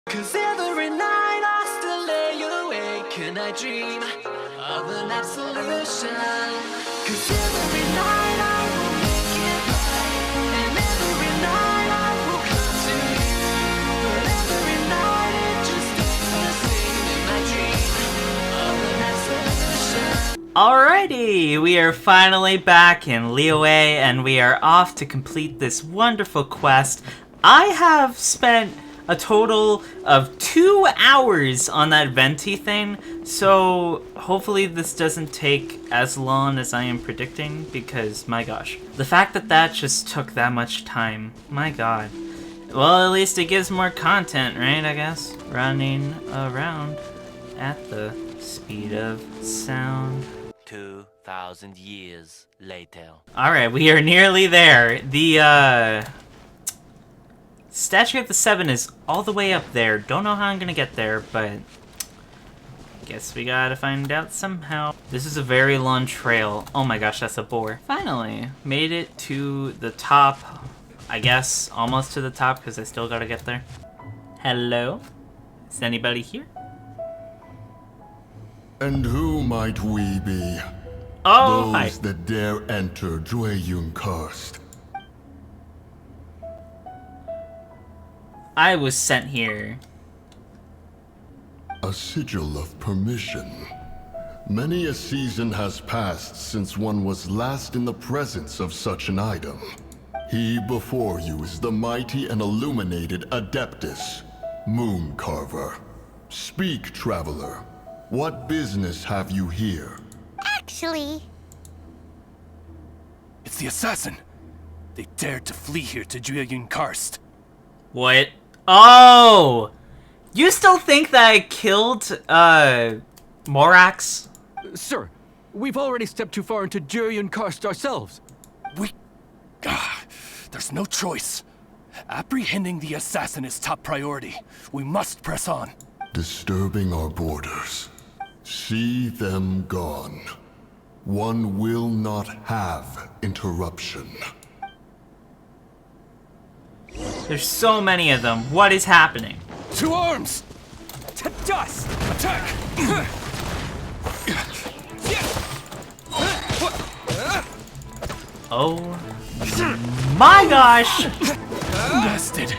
'Cause every night I still lay awake and I dream of an absolution. 'Cause every night I will make it right, and every night I will come to you. But every night it just stays the same in my dream of an absolution. Alrighty, we are finally back in Liyue, and we are off to complete this wonderful quest. I have spent a total of 2 hours on that venti thing, so hopefully this doesn't take as long as I am predicting, because my gosh, the fact that that just took that much time, my god. Well, at least it gives more content, right, I guess? Running around at the speed of sound. 2,000 years later. Alright, we are nearly there. The, Statue of the Seven is all the way up there. Don't know how I'm gonna get there, but guess we gotta find out somehow. This is a very long trail. Oh my gosh, that's a boar. Finally, made it to the top. I guess almost to the top, because I still gotta get there. Hello? Is anybody here? And who might we be? Oh, hi. Those that dare enter Liyue Karst. I was sent here. A sigil of permission. Many a season has passed since one was last in the presence of such an item. He before you is the mighty and illuminated Adeptus, Moon Carver. Speak, traveler. What business have you here? Actually, It's the assassin! They dared to flee here to Liyue Karst. What? Oh! You still think that I killed, Morax? Sir, we've already stepped too far into Liyue Karst ourselves. There's no choice. Apprehending the assassin is top priority. We must press on. Disturbing our borders. See them gone. One will not have interruption. There's so many of them. What is happening? To arms! To dust! Attack! Oh my gosh! Bested!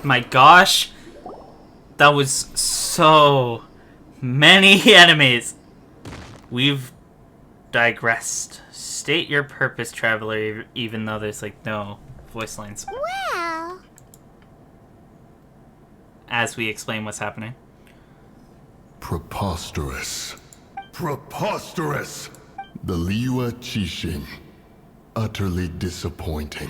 My gosh! That was so many enemies. We've digressed. State your purpose, traveler, even though there's like no voice lines. well, As we explain what's happening. Preposterous. Preposterous! The Liyue Chishin. Utterly disappointing.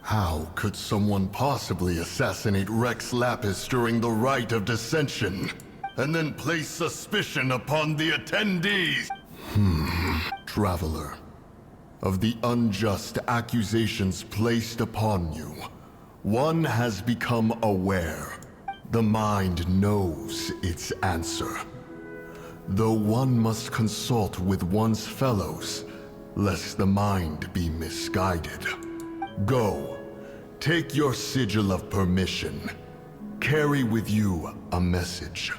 How could someone possibly assassinate Rex Lapis during the rite of dissension, and then place suspicion upon the attendees? Traveler, of the unjust accusations placed upon you, one has become aware. The mind knows its answer. Though one must consult with one's fellows, lest the mind be misguided. Go, take your sigil of permission. Carry with you a message.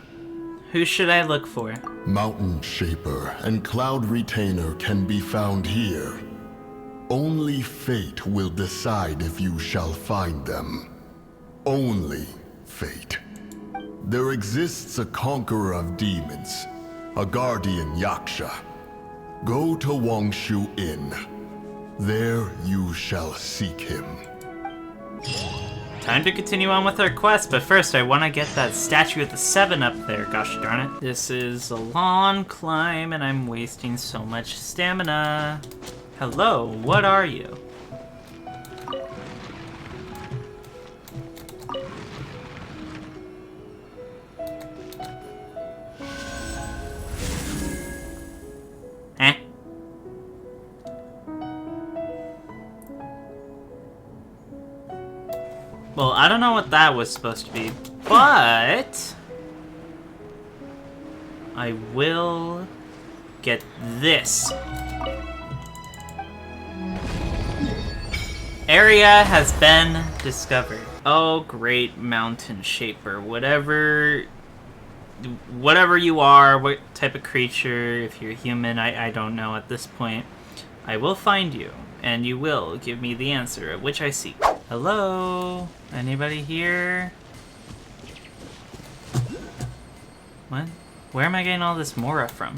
Who should I look for? Mountain Shaper and Cloud Retainer can be found here. Only fate will decide if you shall find them. Only fate. There exists a conqueror of demons, a guardian Yaksha. Go to Wangshu Inn. There you shall seek him. Time to continue on with our quest, but first I want to get that Statue of the Seven up there, gosh darn it. This is a long climb and I'm wasting so much stamina. Hello, what are you? Eh? Well, I don't know what that was supposed to be, but I will get this. Area has been discovered. Oh, great mountain shaper. Whatever you are, what type of creature, if you're human, I don't know at this point. I will find you, and you will give me the answer which I seek. Hello? Anybody here? What? Where am I getting all this Mora from?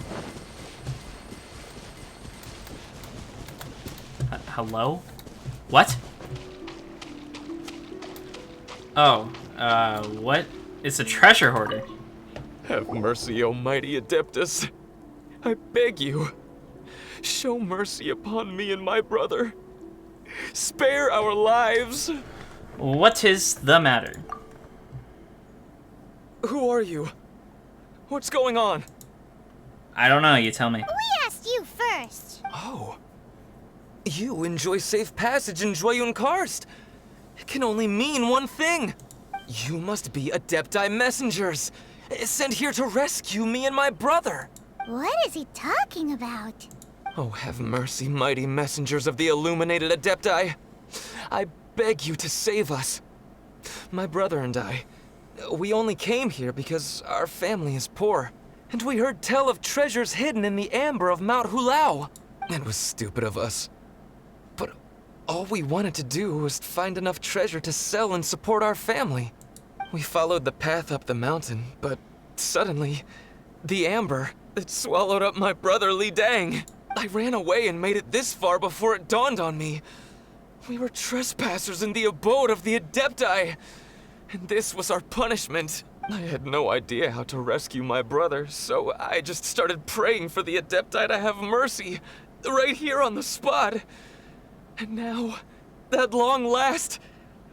Hello? What? Oh, what? It's a treasure hoarder. Have mercy, O mighty Adeptus. I beg you, show mercy upon me and my brother. Spare our lives. What is the matter? Who are you? What's going on? I don't know, you tell me. We asked you first. Oh. You enjoy safe passage in Jueyun Karst. It can only mean one thing. You must be Adepti messengers, sent here to rescue me and my brother. What is he talking about? Oh, have mercy, mighty messengers of the illuminated Adepti. I beg you to save us. My brother and I, we only came here because our family is poor, and we heard tell of treasures hidden in the amber of Mount Hulao. It was stupid of us. But all we wanted to do was find enough treasure to sell and support our family. We followed the path up the mountain, but suddenly, the amber, it swallowed up my brother Li Dang. I ran away and made it this far before it dawned on me. We were trespassers in the abode of the Adepti, and this was our punishment. I had no idea how to rescue my brother, so I just started praying for the Adepti to have mercy, right here on the spot. And now, at long last,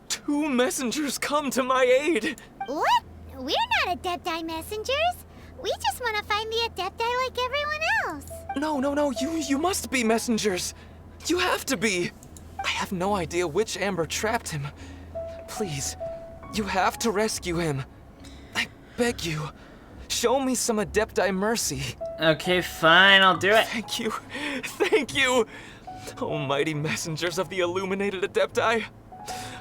2 messengers come to my aid. What? We're not Adepti messengers. We just want to find the Adepti like everyone else. No, you must be messengers. You have to be. I have no idea which amber trapped him. Please, you have to rescue him. I beg you, show me some Adepti mercy. Okay, fine, I'll do it. Thank you. Oh, mighty messengers of the illuminated Adepti.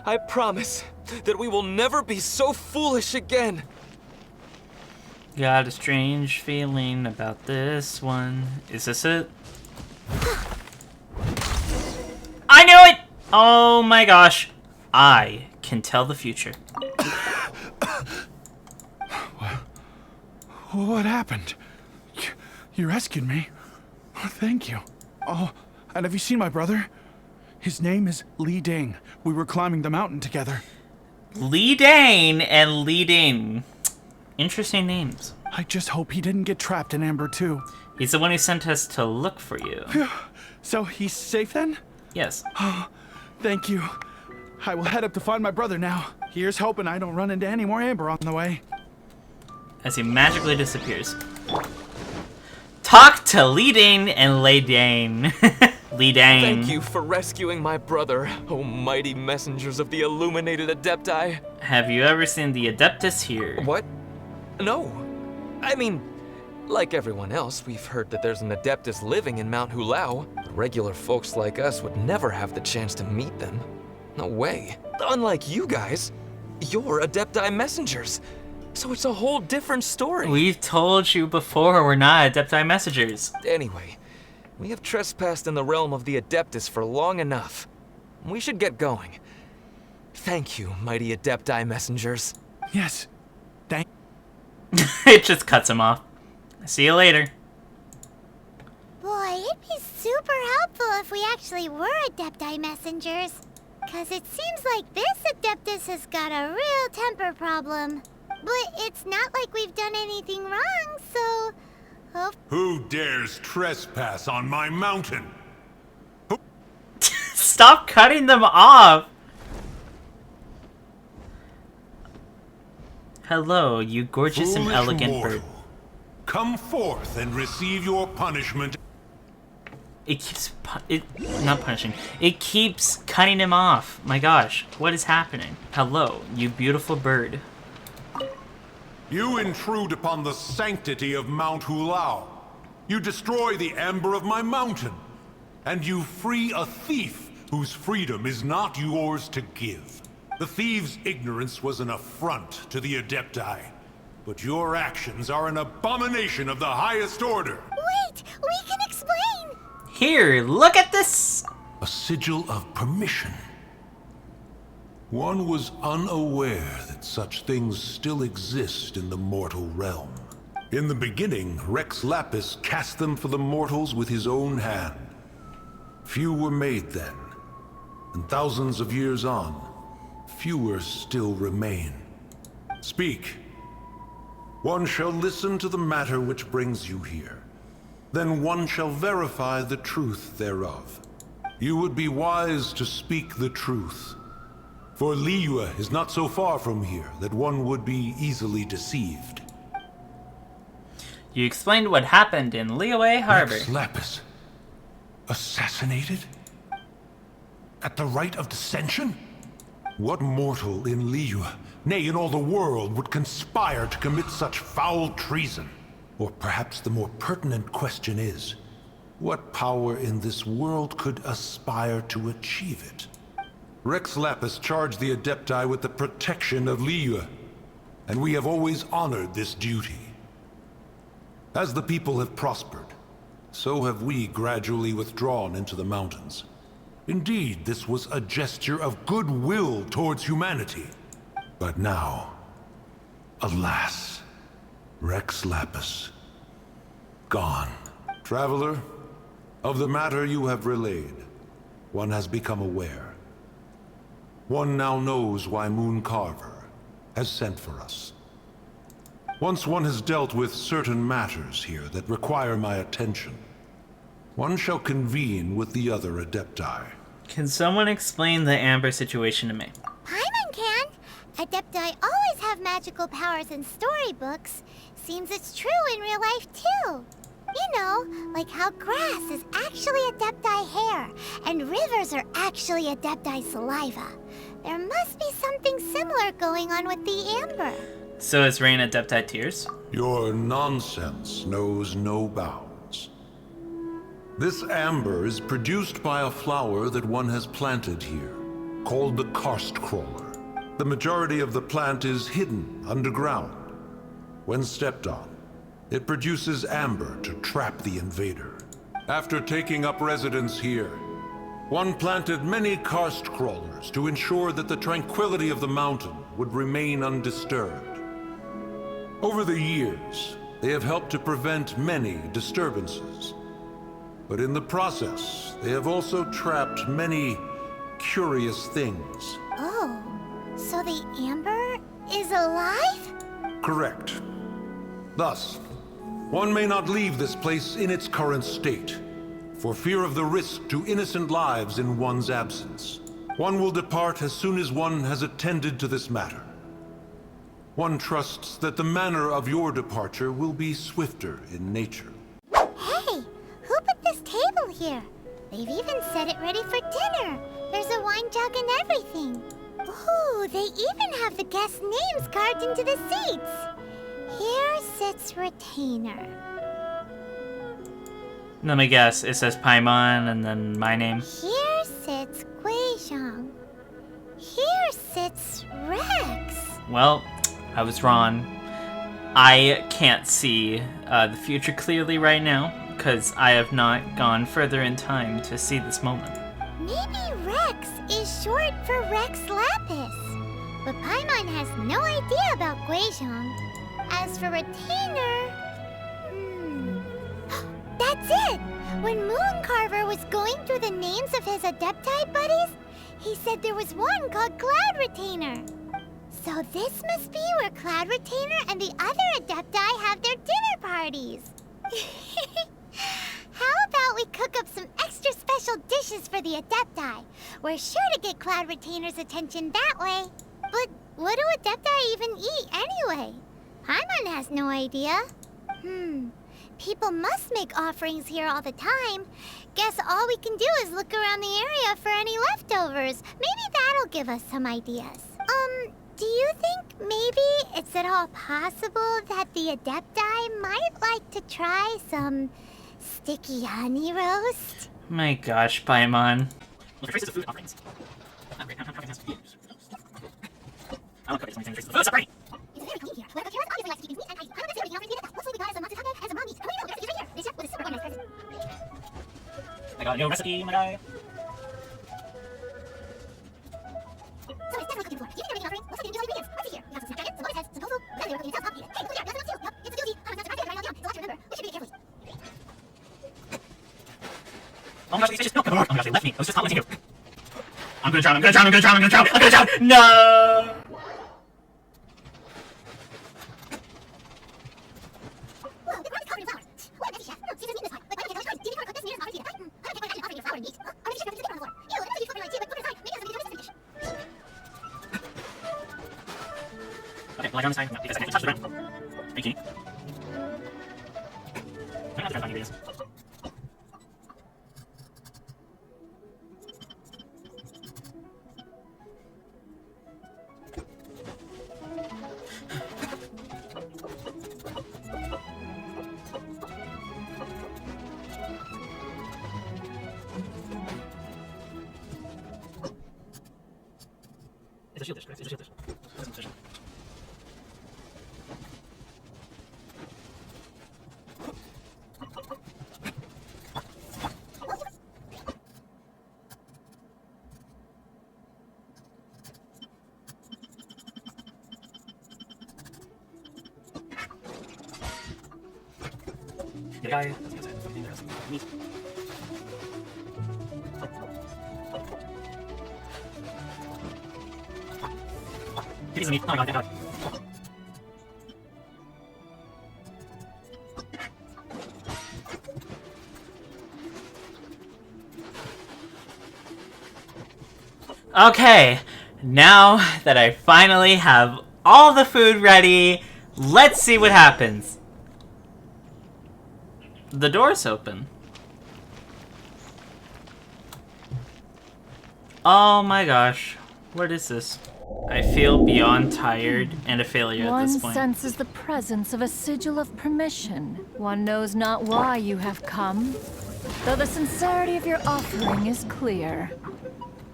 I promise that we will never be so foolish again. Got a strange feeling about this one. Is this it? I knew it! Oh my gosh. I can tell the future. What happened? You rescued me. Oh, thank you. Oh, and have you seen my brother? His name is Li Ding. We were climbing the mountain together. Li Dane and Li Ding. Interesting names. I just hope he didn't get trapped in Amber too. He's the one who sent us to look for you. So he's safe then? Yes. Thank you. I will head up to find my brother now. Here's hoping I don't run into any more Amber on the way. As he magically disappears. Talk to Li Ding and Li Dane. Li Dane. Thank you for rescuing my brother, oh mighty messengers of the illuminated Adepti. Have you ever seen the Adeptus here? What? No. I mean, like everyone else, we've heard that there's an Adeptus living in Mount Hulao. Regular folks like us would never have the chance to meet them. No way. Unlike you guys, you're Adepti messengers. So it's a whole different story. We've told you before we're not Adepti messengers. Anyway, we have trespassed in the realm of the Adeptus for long enough. We should get going. Thank you, mighty Adepti messengers. Yes. Thank. It just cuts him off. See you later. Boy, it'd be super helpful if we actually were Adepti messengers. Cause it seems like this Adeptus has got a real temper problem. But it's not like we've done anything wrong, so... Who dares trespass on my mountain? Stop cutting them off! Hello, you gorgeous and Foolish elegant mortal. bird. Come forth and receive your punishment. It keeps not punishing. It keeps cutting him off. My gosh, what is happening? Hello, you beautiful bird. You intrude upon the sanctity of Mount Hulao. You destroy the amber of my mountain. And you free a thief whose freedom is not yours to give. The thieves' ignorance was an affront to the Adepti, but your actions are an abomination of the highest order. Wait, we can explain! Here, look at this! A sigil of permission. One was unaware that such things still exist in the mortal realm. In the beginning, Rex Lapis cast them for the mortals with his own hand. Few were made then, and thousands of years on, fewer still remain. Speak. One shall listen to the matter which brings you here. Then one shall verify the truth thereof. You would be wise to speak the truth. For Liyue is not so far from here that one would be easily deceived. You explained what happened in Liyue Harbor. Rex Lapis. Assassinated? At the rite of dissension? What mortal in Liyue, nay, in all the world, would conspire to commit such foul treason? Or perhaps the more pertinent question is, what power in this world could aspire to achieve it? Rex Lapis charged the Adepti with the protection of Liyue, and we have always honored this duty. As the people have prospered, so have we gradually withdrawn into the mountains. Indeed, this was a gesture of goodwill towards humanity. But now, alas, Rex Lapis, gone. Traveler, of the matter you have relayed, one has become aware. One now knows why Moon Carver has sent for us. Once one has dealt with certain matters here that require my attention, one shall convene with the other Adepti. Can someone explain the Amber situation to me? Paimon can! Adepti always have magical powers in storybooks. Seems it's true in real life, too. You know, like how grass is actually Adepti hair, and rivers are actually Adepti saliva. There must be something similar going on with the Amber. So is rain Adepti tears? Your nonsense knows no bounds. This amber is produced by a flower that one has planted here, called the karst crawler. The majority of the plant is hidden underground. When stepped on, it produces amber to trap the invader. After taking up residence here, one planted many karst crawlers to ensure that the tranquility of the mountain would remain undisturbed. Over the years, they have helped to prevent many disturbances. But in the process, they have also trapped many curious things. Oh, so the Amber is alive? Correct. Thus, one may not leave this place in its current state, for fear of the risk to innocent lives in one's absence. One will depart as soon as one has attended to this matter. One trusts that the manner of your departure will be swifter in nature. Hey, who put this table here? They've even set it ready for dinner. There's a wine jug and everything. Ooh, they even have the guests' names carved into the seats. Here sits Retainer. Let me guess, it says Paimon and then my name. Here sits Guizhong. Here sits Rex. Well, I was wrong. I can't see the future clearly right now, because I have not gone further in time to see this moment. Maybe Rex is short for Rex Lapis. But Paimon has no idea about Guizhong. As for Retainer... That's it! When Moon Carver was going through the names of his Adepti buddies, he said there was one called Cloud Retainer. So this must be where Cloud Retainer and the other Adepti have their dinner parties. How about we cook up some extra special dishes for the Adepti? We're sure to get Cloud Retainer's attention that way. But what do Adepti even eat anyway? Paimon has no idea. People must make offerings here all the time. Guess all we can do is look around the area for any leftovers. Maybe that'll give us some ideas. Do you think maybe it's at all possible that the Adepti might like to try some sticky honey roast? My gosh, Paimon. Look, traces of food offerings. Oh, great. How can this be? I love cookies. Let me traces of food. So great! It's very clean here. Well, Kira's obviously likes to keep things neat, and I don't know if it's already looks like we got some matsutake and some raw meat. Oh, no, the recipe's right here. This chef was a super organized person. I got a new recipe, my guy. So it's definitely cooking floor. Do you think they're making offerings? Looks like they didn't do all the ingredients. Let's see here. We got some snapdragons, some bonus heads, some tofu. We got the cooking itself. Hey, look there. That's enough too. Yup, it's a guilty. I'm not surprised they're writing all down. It's a lot to remember. We should read it carefully. Oh my gosh, these fishes milk. Oh my gosh, they left me. I was just commenting you. I'm gonna drown, I'm gonna drown, I'm gonna drown, I'm gonna drown, I'm gonna drown! No! Whoa, the ground is covered in flour. What a messy chef. Season's meat this time. Like, why don't you tell us? Do you need to cook this near as often as you I don't think I can offering your flour and meat. Our messy chef is a different on the floor. Ew, it looks like you flip it right too, but put it aside. Maybe it's a really dish. Okay, well I drown this time. No, because I actually touched the ground. Thank you. I'm gonna have to try to find ingredients. It's a shield dish, correct? It's a shield dish. That's an official. The guy, that's the outside. Something there has some meat. Give me some meat. Oh my god, thank god. Okay, now that I finally have all the food ready, let's see what happens. The door's open. Oh my gosh, what is this? I feel beyond tired and a failure at this point. One senses the presence of a sigil of permission. One knows not why you have come, though the sincerity of your offering is clear.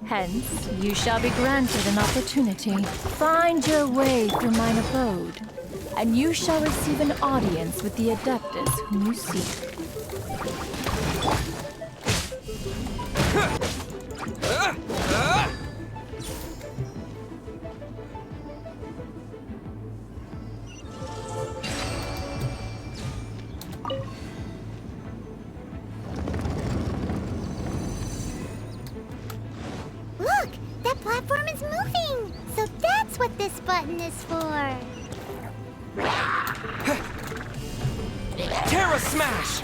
Hence, you shall be granted an opportunity. Find your way through mine abode, and you shall receive an audience with the Adeptus whom you seek. Look! That platform is moving! So that's what this button is for! Terra Smash!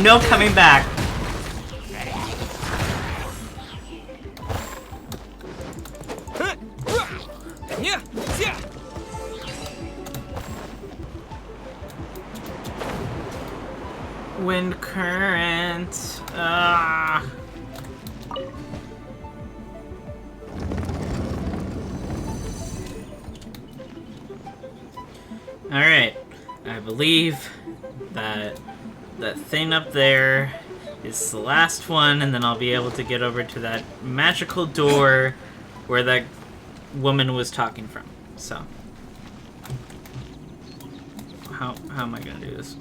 No coming back. Wind current. Alright. I believe that thing up there is the last one, and then I'll be able to get over to that magical door where that woman was talking from. So, how am I gonna do this?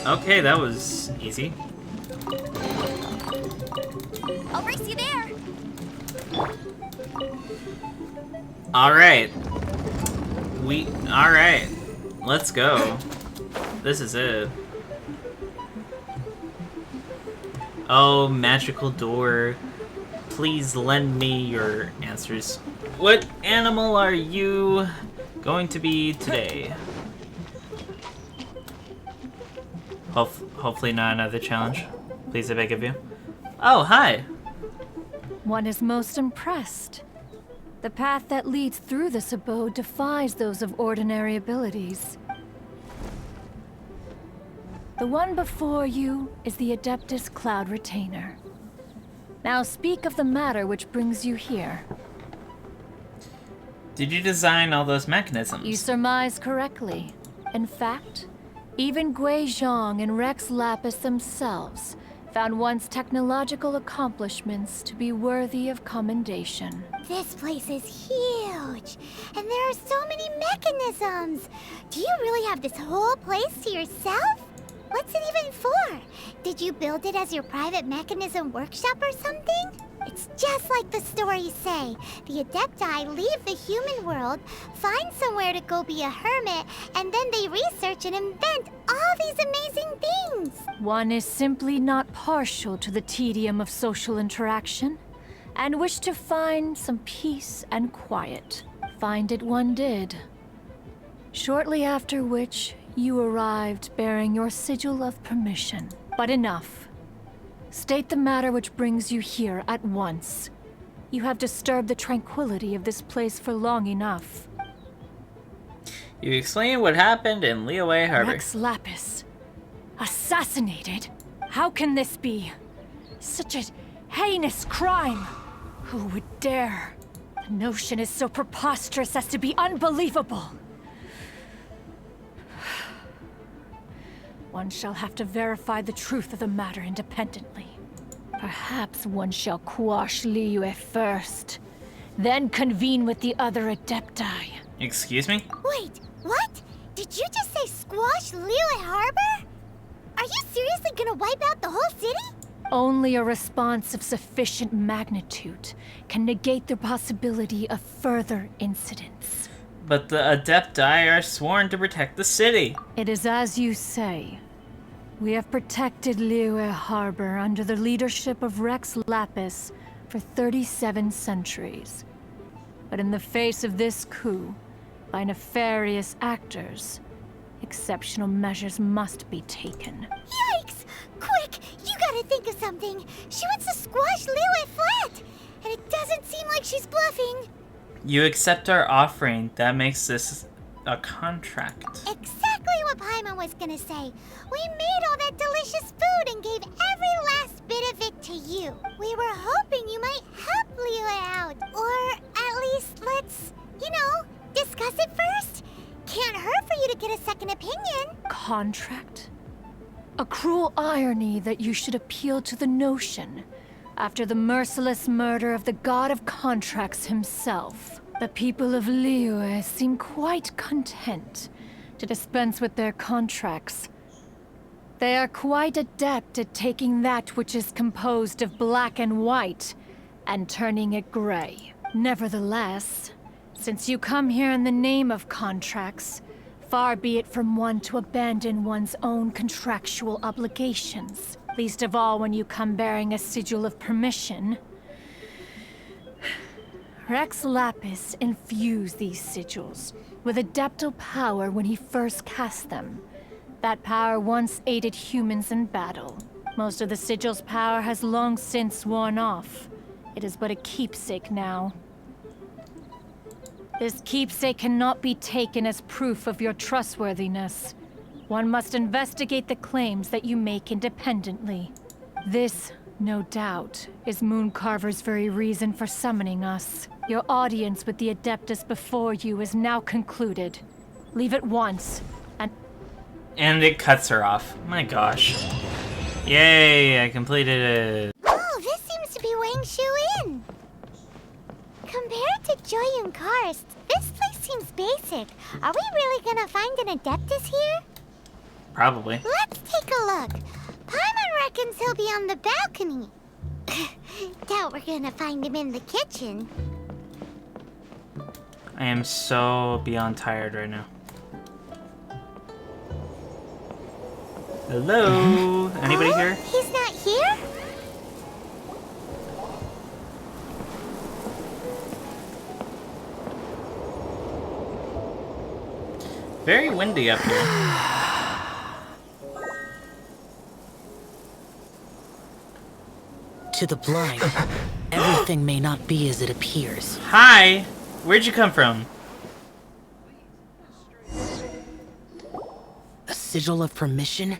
Okay, that was easy. I'll race you there! Alright. Alright. Let's go. This is it. Oh, magical door. Please lend me your answers. What animal are you going to be today? Hopefully not another challenge. Please, I beg of you. Oh, hi. One is most impressed. The path that leads through this abode defies those of ordinary abilities. The one before you is the Adeptus Cloud Retainer. Now speak of the matter which brings you here. Did you design all those mechanisms? You surmise correctly. In fact, even Gui Zhang and Rex Lapis themselves found one's technological accomplishments to be worthy of commendation. This place is huge, and there are so many mechanisms. Do you really have this whole place to yourself? What's it even for? Did you build it as your private mechanism workshop or something? It's just like the stories say. The Adepti leave the human world, find somewhere to go be a hermit, and then they research and invent all these amazing things. One is simply not partial to the tedium of social interaction, and wished to find some peace and quiet. Find it one did. Shortly after which, you arrived bearing your sigil of permission. But enough. State the matter which brings you here at once. You have disturbed the tranquility of this place for long enough. You explain what happened in Liyue Harbor. Rex Lapis. Assassinated? How can this be? Such a heinous crime! Who would dare? The notion is so preposterous as to be unbelievable. One shall have to verify the truth of the matter independently. Perhaps one shall quash Liyue first, then convene with the other Adepti. Excuse me? Wait, what? Did you just say squash Liyue Harbor? Are you seriously gonna wipe out the whole city? Only a response of sufficient magnitude can negate the possibility of further incidents. But the Adepti are sworn to protect the city. It is as you say. We have protected Liyue Harbor under the leadership of Rex Lapis for 37 centuries. But in the face of this coup, by nefarious actors, exceptional measures must be taken. Yikes! Quick, you gotta think of something. She wants to squash Liyue flat, and it doesn't seem like she's bluffing. You accept our offering. That makes this a contract. Exactly what Paimon was gonna say. We made all that delicious food and gave every last bit of it to you. We were hoping you might help Liyue out. Or at least let's, discuss it first. Can't hurt for you to get a second opinion. Contract? A cruel irony that you should appeal to the notion after the merciless murder of the god of contracts himself. The people of Liyue seem quite content to dispense with their contracts. They are quite adept at taking that which is composed of black and white and turning it gray. Nevertheless, since you come here in the name of contracts, far be it from one to abandon one's own contractual obligations. Least of all when you come bearing a sigil of permission. Rex Lapis infused these sigils with adeptal power when he first cast them. That power once aided humans in battle. Most of the sigil's power has long since worn off. It is but a keepsake now. This keepsake cannot be taken as proof of your trustworthiness. One must investigate the claims that you make independently. This, no doubt, is Mooncarver's very reason for summoning us. Your audience with the Adeptus before you is now concluded. Leave at once, And it cuts her off. My gosh. Yay, I completed it. Oh, this seems to be weighing Shu in. Compared to Joyun Karst, this place seems basic. Are we really gonna find an Adeptus here? Probably. Let's take a look. Paimon reckons he'll be on the balcony. Doubt we're gonna find him in the kitchen. I am so beyond tired right now. Hello? Anybody here? He's not here? Very windy up here. To the blind, Everything may not be as it appears. Hi! Where'd you come from? A sigil of permission?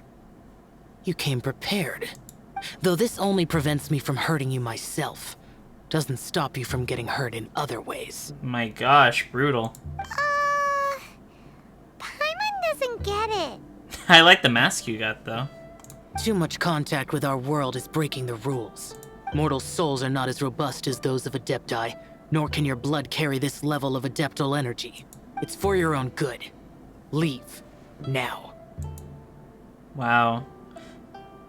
You came prepared. Though this only prevents me from hurting you myself. Doesn't stop you from getting hurt in other ways. My gosh, brutal. Paimon doesn't get it. I like the mask you got, though. Too much contact with our world is breaking the rules. Mortal souls are not as robust as those of Adepti, nor can your blood carry this level of adeptal energy. It's for your own good. Leave. Now. Wow.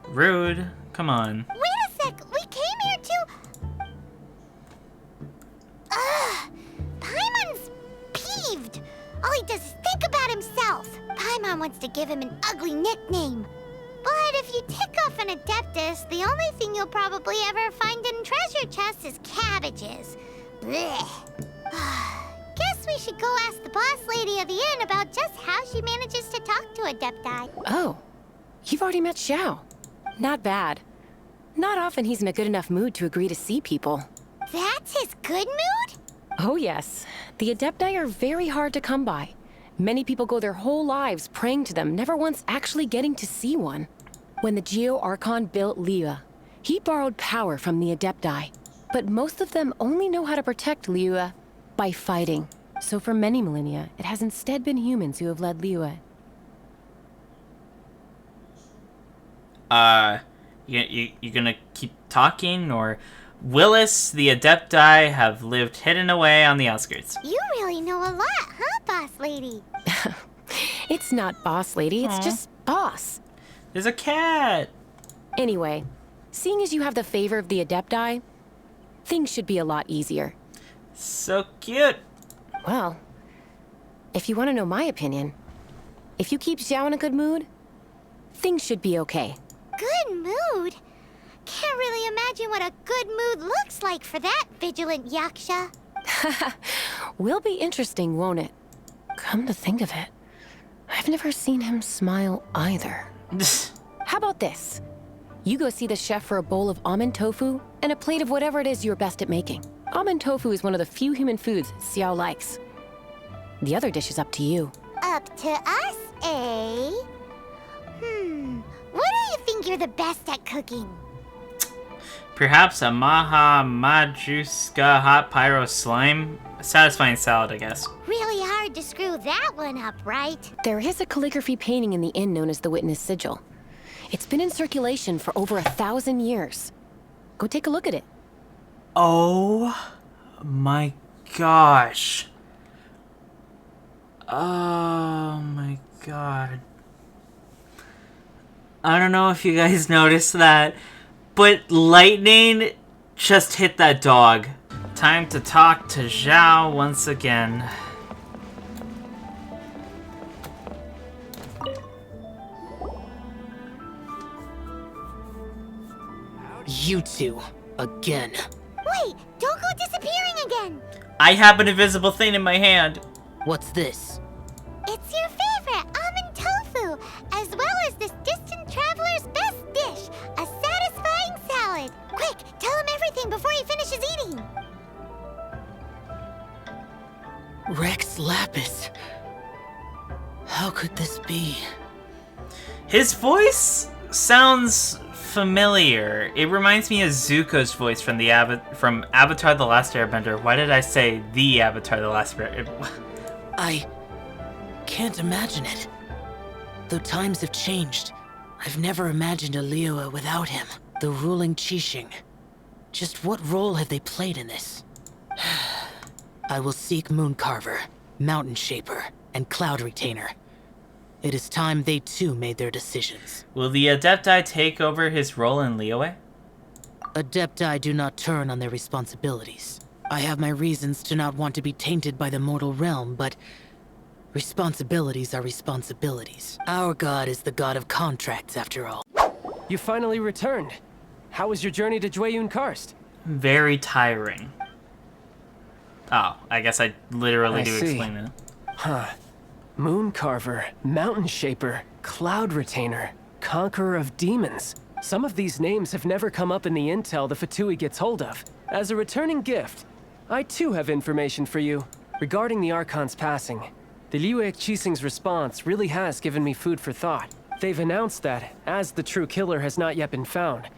Rude. Come on. Wait a sec, we came here to... Paimon's peeved. All he does is think about himself. Paimon wants to give him an ugly nickname. But if you tick off an Adeptus, the only thing you'll probably ever find in treasure chests is cabbages. Blech. Guess we should go ask the boss lady of the inn about just how she manages to talk to Adepti. Oh, you've already met Xiao. Not bad. Not often he's in a good enough mood to agree to see people. That's his good mood? Oh yes, the Adepti are very hard to come by. Many people go their whole lives praying to them, never once actually getting to see one. When the Geo Archon built Liyue, he borrowed power from the Adepti. But most of them only know how to protect Liyue by fighting. So for many millennia, it has instead been humans who have led Liyue. You gonna keep talking, or Willis, the Adepti, have lived hidden away on the outskirts? You really know a lot, huh, boss lady? It's not boss lady, it's just boss. There's a cat! Anyway, seeing as you have the favor of the Adepti, things should be a lot easier. So cute! Well, if you want to know my opinion, if you keep Xiao in a good mood, things should be okay. Good mood? Can't really imagine what a good mood looks like for that vigilant yaksha. Will be interesting, won't it? Come to think of it, I've never seen him smile either. How about this? You go see the chef for a bowl of almond tofu and a plate of whatever it is you're best at making. Almond tofu is one of the few human foods Xiao likes. The other dish is up to you. Up to us, eh? What do you think you're the best at cooking? Perhaps a Maha Majuska hot pyro slime? A satisfying salad, I guess. Really hard to screw that one up, right? There is a calligraphy painting in the inn known as the Witness Sigil. It's been in circulation for over 1,000 years. Go take a look at it. Oh my gosh. Oh my god. I don't know if you guys noticed that, but lightning just hit that dog. Time to talk to Zhao once again. You two, again. Wait, don't go disappearing again. I have an invisible thing in my hand. What's this? It's your favorite, almond tofu, as well as this distant traveler's best dish, a satisfying salad. Quick, tell him everything before he finishes eating. Rex Lapis. How could this be? His voice sounds familiar. It reminds me of Zuko's voice from from Avatar: The Last Airbender. Why did I say the Avatar: The Last Airbender? I can't imagine it. Though times have changed, I've never imagined a Liyue without him. The ruling Qixing. Just what role have they played in this? I will seek Mooncarver, Mountain Shaper, and Cloud Retainer. It is time they too made their decisions. Will the Adepti take over his role in Liyue? Adepti do not turn on their responsibilities. I have my reasons to not want to be tainted by the mortal realm, but responsibilities are responsibilities. Our god is the god of contracts, after all. You finally returned. How was your journey to Jueyun Karst? Very tiring. Oh, I guess I literally I do see. explain it. Huh. Mooncarver, Mountain Shaper, Cloud Retainer, Conqueror of Demons. Some of these names have never come up in the intel the Fatui gets hold of. As a returning gift, I too have information for you. Regarding the Archon's passing, the Liyue Qixing's response really has given me food for thought. They've announced that, as the true killer has not yet been found,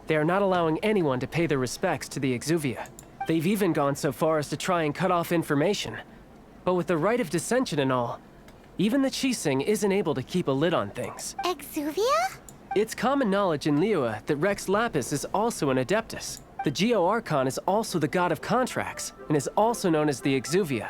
they are not allowing anyone to pay their respects to the Exuvia. They've even gone so far as to try and cut off information. But with the right of dissension and all, even the Qixing isn't able to keep a lid on things. Exuvia? It's common knowledge in Liyue that Rex Lapis is also an Adeptus. The Geo Archon is also the god of contracts, and is also known as the Exuvia,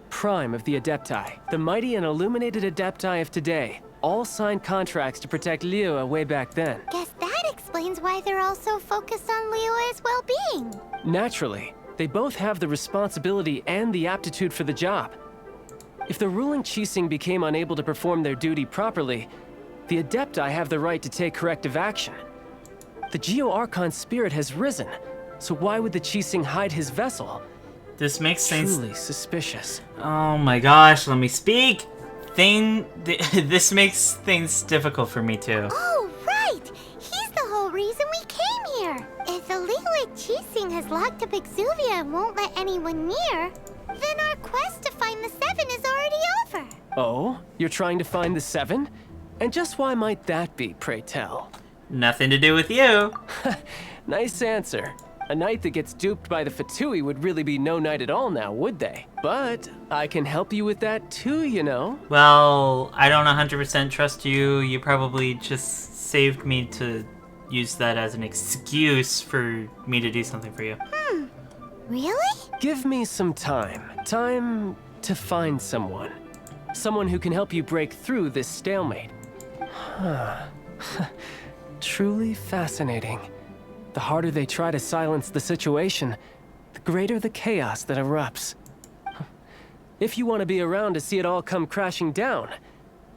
prime of the Adepti. The mighty and illuminated Adepti of today all signed contracts to protect Liyue way back then. Guess that explains why they're all so focused on Liyue's well-being. Naturally, they both have the responsibility and the aptitude for the job. If the ruling Qixing became unable to perform their duty properly, the Adepti have the right to take corrective action. The Geo Archon's spirit has risen, so why would the Qixing hide his vessel? This makes things Truly suspicious. Oh my gosh, let me speak. This makes things difficult for me too. Oh, right! He's the whole reason we came here. If the Liyue Qixing has locked up Exuvia and won't let anyone near, then our quest to find the Seven is already over. Oh? You're trying to find the Seven? And just why might that be, pray tell? Nothing to do with you. Nice answer. A knight that gets duped by the Fatui would really be no knight at all now, would they? But I can help you with that too, you know. Well, I don't 100% trust you. You probably just saved me to use that as an excuse for me to do something for you. Really? Give me some time. Time to find someone. Someone who can help you break through this stalemate. Truly fascinating. The harder they try to silence the situation, the greater the chaos that erupts. If you want to be around to see it all come crashing down,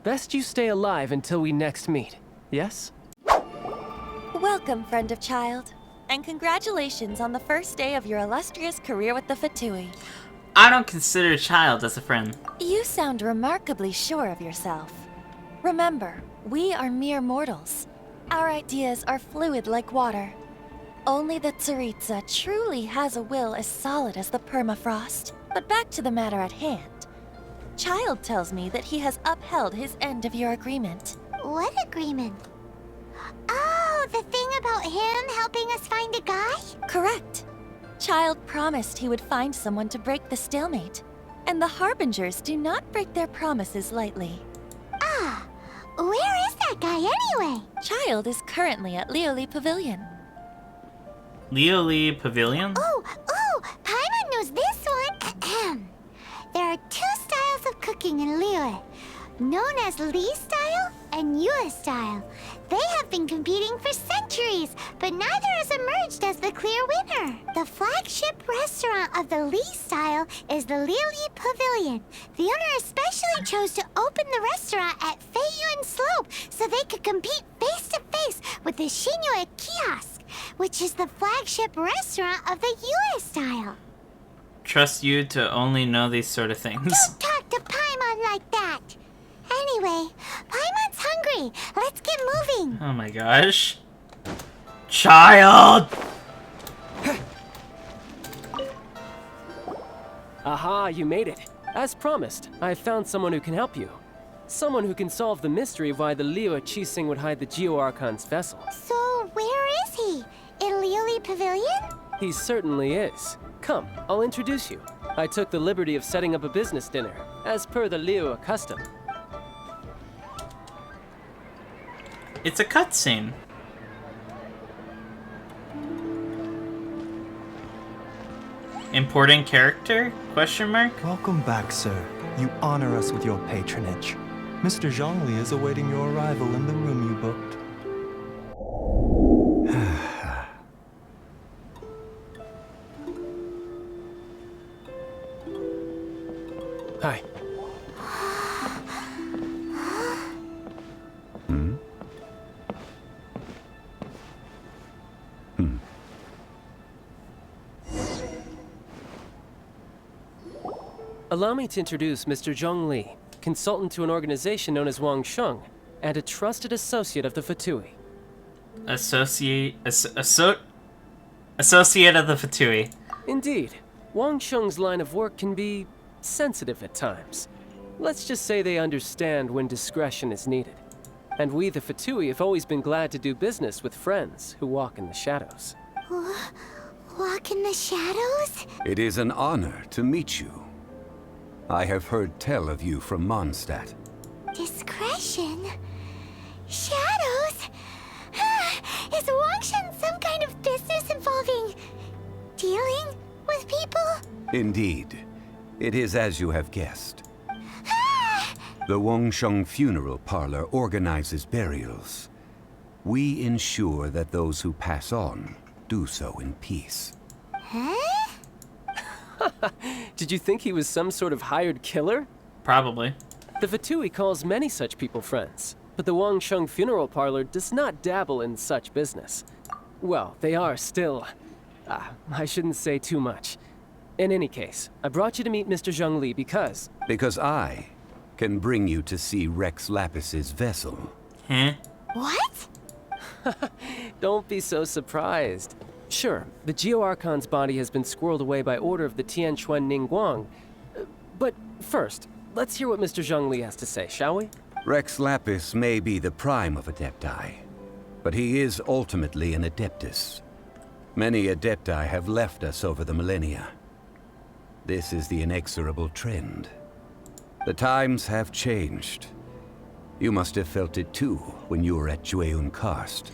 best you stay alive until we next meet, yes? Welcome, friend of child, and congratulations on the first day of your illustrious career with the Fatui. I don't consider Child as a friend. You sound remarkably sure of yourself. Remember, we are mere mortals. Our ideas are fluid like water. Only the Tsaritsa truly has a will as solid as the permafrost. But back to the matter at hand. Child tells me that he has upheld his end of your agreement. What agreement? Oh, the thing about him helping us find a guy? Correct. Child promised he would find someone to break the stalemate. And the Harbingers do not break their promises lightly. Ah, where is that guy anyway? Child is currently at Liyue Pavilion. Liyue Pavilion? Oh, Paimon knows this one. There are two styles of cooking in Liyue, known as Li style and Yue style. They have been competing for centuries, but neither has emerged as the clear winner. The flagship restaurant of the Li style is the Liyue Pavilion. The owner especially chose to open the restaurant at Feiyuan Slope so they could compete face to face with the Xinyue Kiosk, which is the flagship restaurant of the Yue style. Trust you to only know these sort of things. Don't talk to Paimon like that. Anyway, Paimon's hungry. Let's get moving. Oh my gosh. Child! Aha, you made it. As promised, I have found someone who can help you. Someone who can solve the mystery of why the Liyue Qixing would hide the Geo Archon's vessel. So, where is he? In Liyue Pavilion? He certainly is. Come, I'll introduce you. I took the liberty of setting up a business dinner, as per the Liyue custom. It's a cutscene. Important character? Question mark? Welcome back, sir. You honor us with your patronage. Mr. Zhongli is awaiting your arrival in the room you booked. Hi. Allow me to introduce Mr. Zhongli, consultant to an organization known as Wangsheng, and a trusted associate of the Fatui. Associate of the Fatui. Indeed, Wang Sheng's line of work can be sensitive at times. Let's just say they understand when discretion is needed. And we, the Fatui, have always been glad to do business with friends who walk in the shadows. Walk in the shadows? It is an honor to meet you. I have heard tell of you from Mondstadt. Discretion? Shadows? Is Wangshan some kind of business involving dealing with people? Indeed. It is as you have guessed. The Wangsheng Funeral Parlor organizes burials. We ensure that those who pass on do so in peace. Huh? Did you think he was some sort of hired killer? Probably. The Fatui calls many such people friends, but the Wangsheng Funeral Parlor does not dabble in such business. Well, they are still... I shouldn't say too much. In any case, I brought you to meet Mr. Zhongli because... Because I can bring you to see Rex Lapis's vessel. Huh? What? Don't be so surprised. Sure, the Geo Archon's body has been squirreled away by order of the Tianquan Ningguang. But first, let's hear what Mr. Zhongli has to say, shall we? Rex Lapis may be the prime of Adepti, but he is ultimately an Adeptus. Many Adepti have left us over the millennia. This is the inexorable trend. The times have changed. You must have felt it too when you were at Jueyun Karst.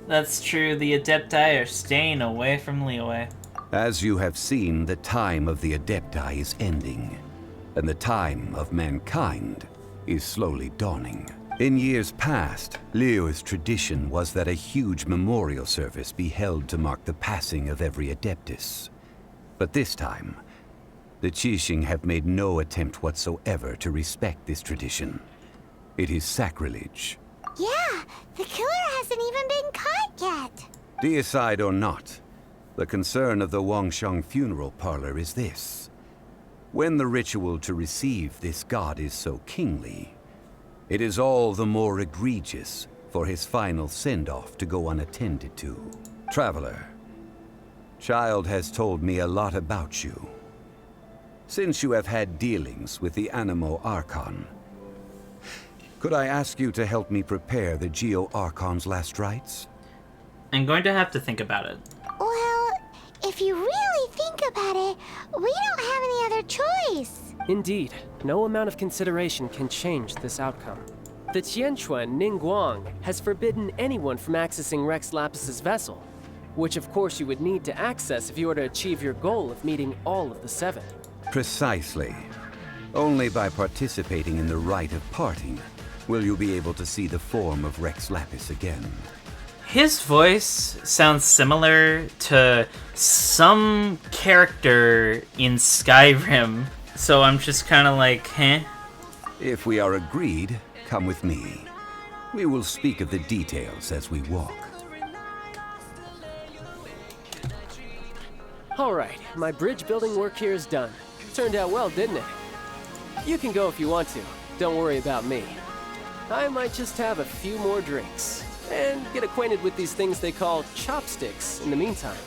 That's true, the Adepti are staying away from Liyue. As you have seen, the time of the Adepti is ending, and the time of mankind is slowly dawning. In years past, Liyue's tradition was that a huge memorial service be held to mark the passing of every Adeptus. But this time, the Qixing have made no attempt whatsoever to respect this tradition. It is sacrilege. Yeah, the killer hasn't even been caught yet. Deicide or not, the concern of the Wangsheng Funeral Parlor is this. When the ritual to receive this god is so kingly, it is all the more egregious for his final send-off to go unattended to. Traveler, Child has told me a lot about you. Since you have had dealings with the Animo Archon, could I ask you to help me prepare the Geo Archon's last rites? I'm going to have to think about it. Well, if you really think about it, we don't have any other choice. Indeed, no amount of consideration can change this outcome. The Tianquan Ningguang has forbidden anyone from accessing Rex Lapis's vessel, which of course you would need to access if you were to achieve your goal of meeting all of the seven. Precisely. Only by participating in the rite of parting will you be able to see the form of Rex Lapis again. His voice sounds similar to some character in Skyrim, so I'm just kind of like, huh? If we are agreed, come with me. We will speak of the details as we walk. Alright, my bridge building work here is done. Turned out well, didn't it? You can go if you want to. Don't worry about me. I might just have a few more drinks and get acquainted with these things they call chopsticks in the meantime.